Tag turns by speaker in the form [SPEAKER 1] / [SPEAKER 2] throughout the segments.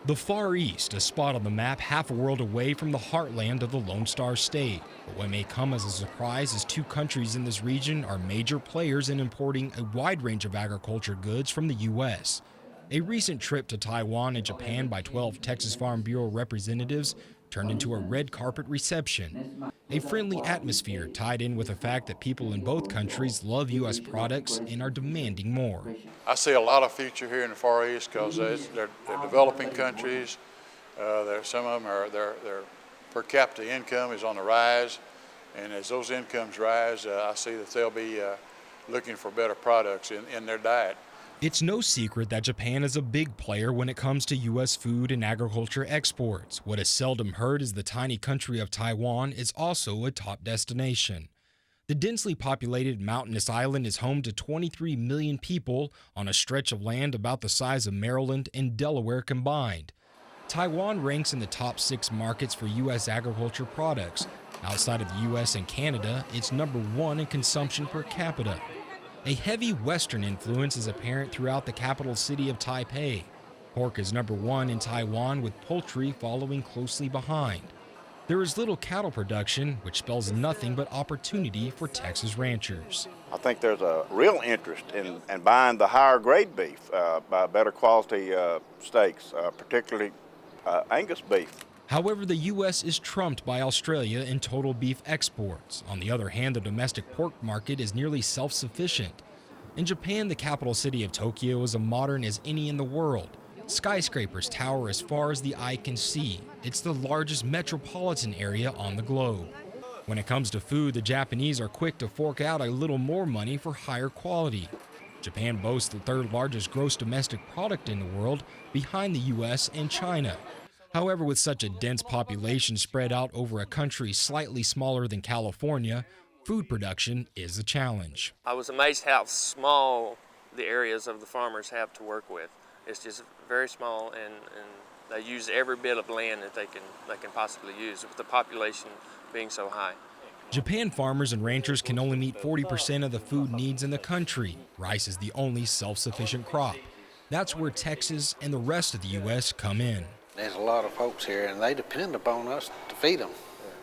[SPEAKER 1] The Far East, a spot on the map half a world away from the heartland of the Lone Star State. But what may come as a surprise is two countries in this region are major players in importing a wide range of agriculture goods from the U.S. A recent trip to Taiwan and Japan by 12 Texas Farm Bureau representatives turned into a red carpet reception. A friendly atmosphere tied in with the fact that people in both countries love U.S. products and are demanding more.
[SPEAKER 2] I see a lot of future here in the Far East because they're developing countries. Some of them their per capita income is on the rise, and as those incomes rise, I see that they'll be looking for better products in their diet.
[SPEAKER 1] It's no secret that Japan is a big player when it comes to U.S. food and agriculture exports. What is seldom heard is the tiny country of Taiwan is also a top destination. The densely populated mountainous island is home to 23 million people on a stretch of land about the size of Maryland and Delaware combined. Taiwan ranks in the top 6 markets for U.S. agriculture products. Outside of the U.S. and Canada, it's number 1 in consumption per capita. A heavy Western influence is apparent throughout the capital city of Taipei. Pork is number 1 in Taiwan, with poultry following closely behind. There is little cattle production, which spells nothing but opportunity for Texas ranchers.
[SPEAKER 3] I think there's a real interest in buying the higher grade beef, by better quality steaks, particularly Angus beef.
[SPEAKER 1] However, the U.S. is trumped by Australia in total beef exports. On the other hand, the domestic pork market is nearly self-sufficient. In Japan, the capital city of Tokyo is as modern as any in the world. Skyscrapers tower as far as the eye can see. It's the largest metropolitan area on the globe. When it comes to food, the Japanese are quick to fork out a little more money for higher quality. Japan boasts the 3rd largest gross domestic product in the world, behind the U.S. and China. However, with such a dense population spread out over a country slightly smaller than California, food production is a challenge.
[SPEAKER 4] I was amazed how small the areas of the farmers have to work with. It's just very small, and they use every bit of land that they can possibly use, with the population being so high.
[SPEAKER 1] Japan farmers and ranchers can only meet 40% of the food needs in the country. Rice is the only self-sufficient crop. That's where Texas and the rest of the U.S. come in.
[SPEAKER 5] There's a lot of folks here, and they depend upon us to feed them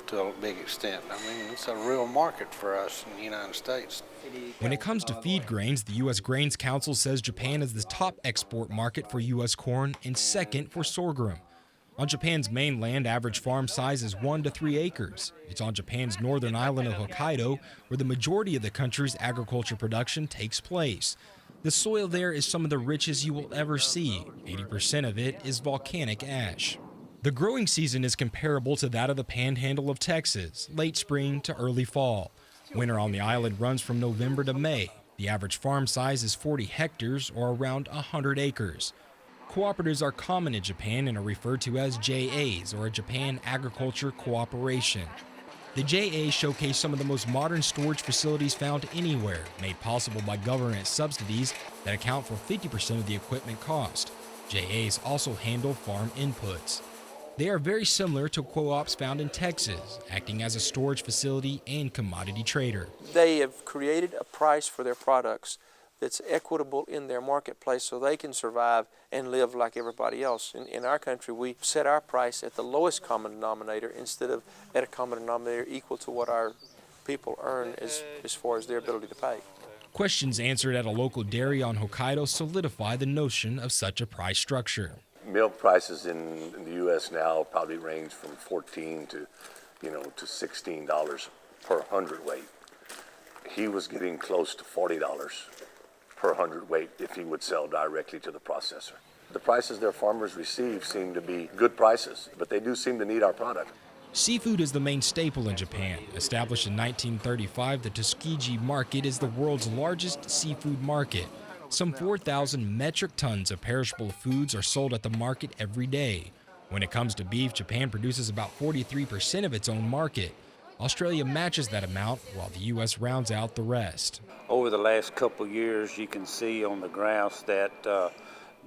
[SPEAKER 5] to a big extent. I mean, it's a real market for us in the United States.
[SPEAKER 1] When it comes to feed grains, the U.S. Grains Council says Japan is the top export market for U.S. corn and second for sorghum. On Japan's mainland, average farm size is 1 to 3 acres. It's on Japan's northern island of Hokkaido where the majority of the country's agriculture production takes place. The soil there is some of the richest you will ever see. 80% of it is volcanic ash. The growing season is comparable to that of the panhandle of Texas, late spring to early fall. Winter on the island runs from November to May. The average farm size is 40 hectares or around 100 acres. Cooperatives are common in Japan and are referred to as JAs, or a Japan Agriculture Cooperation. The JAs showcase some of the most modern storage facilities found anywhere, made possible by government subsidies that account for 50% of the equipment cost. JAs also handle farm inputs. They are very similar to co-ops found in Texas, acting as a storage facility and commodity trader.
[SPEAKER 6] They have created a price for their products that's equitable in their marketplace so they can survive and live like everybody else. In our country, we set our price at the lowest common denominator instead of at a common denominator equal to what our people earn as far as their ability to pay.
[SPEAKER 1] Questions answered at a local dairy on Hokkaido solidify the notion of such a price structure.
[SPEAKER 7] Milk prices in the U.S. now probably range from $14 to $16 per hundredweight. He was getting close to $40 per hundredweight if he would sell directly to the processor. The prices their farmers receive seem to be good prices, but they do seem to need our product.
[SPEAKER 1] Seafood is the main staple in Japan. Established in 1935, the Tsukiji market is the world's largest seafood market. Some 4,000 metric tons of perishable foods are sold at the market every day. When it comes to beef, Japan produces about 43% of its own market. Australia matches that amount, while the U.S. rounds out the rest.
[SPEAKER 8] Over the last couple of years, you can see on the graphs that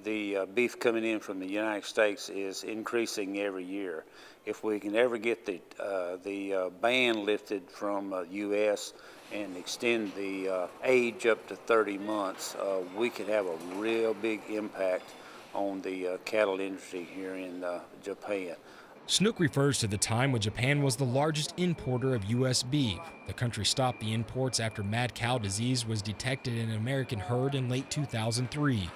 [SPEAKER 8] the beef coming in from the United States is increasing every year. If we can ever get the ban lifted from U.S. and extend the age up to 30 months, we could have a real big impact on the cattle industry here in Japan.
[SPEAKER 1] Snook refers to the time when Japan was the largest importer of U.S. beef. The country stopped the imports after mad cow disease was detected in an American herd in late 2003.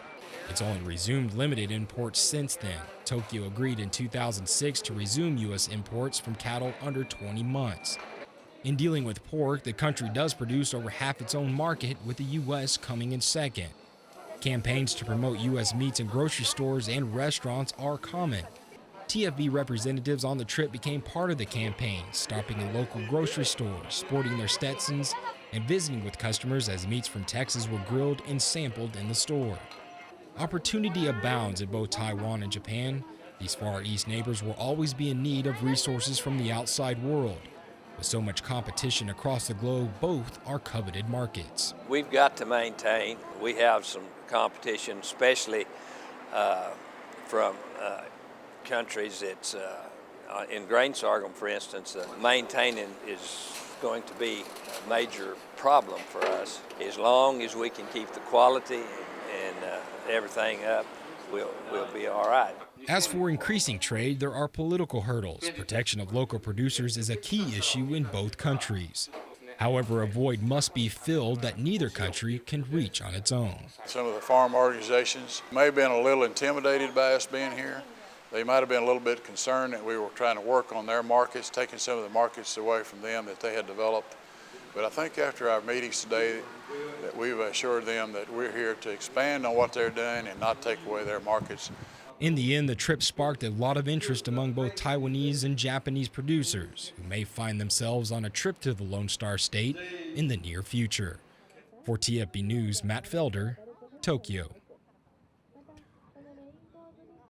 [SPEAKER 1] It's only resumed limited imports since then. Tokyo agreed in 2006 to resume U.S. imports from cattle under 20 months. In dealing with pork, the country does produce over half its own market, with the U.S. coming in second. Campaigns to promote U.S. meats in grocery stores and restaurants are common. TFB representatives on the trip became part of the campaign, stopping in local grocery stores, sporting their Stetsons, and visiting with customers as meats from Texas were grilled and sampled in the store. Opportunity abounds in both Taiwan and Japan. These Far East neighbors will always be in need of resources from the outside world. With so much competition across the globe, both are coveted markets.
[SPEAKER 9] We've got to maintain. We have some competition, especially from countries that's in grain sorghum, for instance. Maintaining is going to be a major problem for us. As long as we can keep the quality and everything up, we'll be all right.
[SPEAKER 1] As for increasing trade, there are political hurdles. Protection of local producers is a key issue in both countries. However, a void must be filled that neither country can reach on its own.
[SPEAKER 2] Some of the farm organizations may have been a little intimidated by us being here. They might have been a little bit concerned that we were trying to work on their markets, taking some of the markets away from them that they had developed. But I think after our meetings today that we've assured them that we're here to expand on what they're doing and not take away their markets.
[SPEAKER 1] In the end, the trip sparked a lot of interest among both Taiwanese and Japanese producers, who may find themselves on a trip to the Lone Star State in the near future. For TFB News, Matt Felder, Tokyo.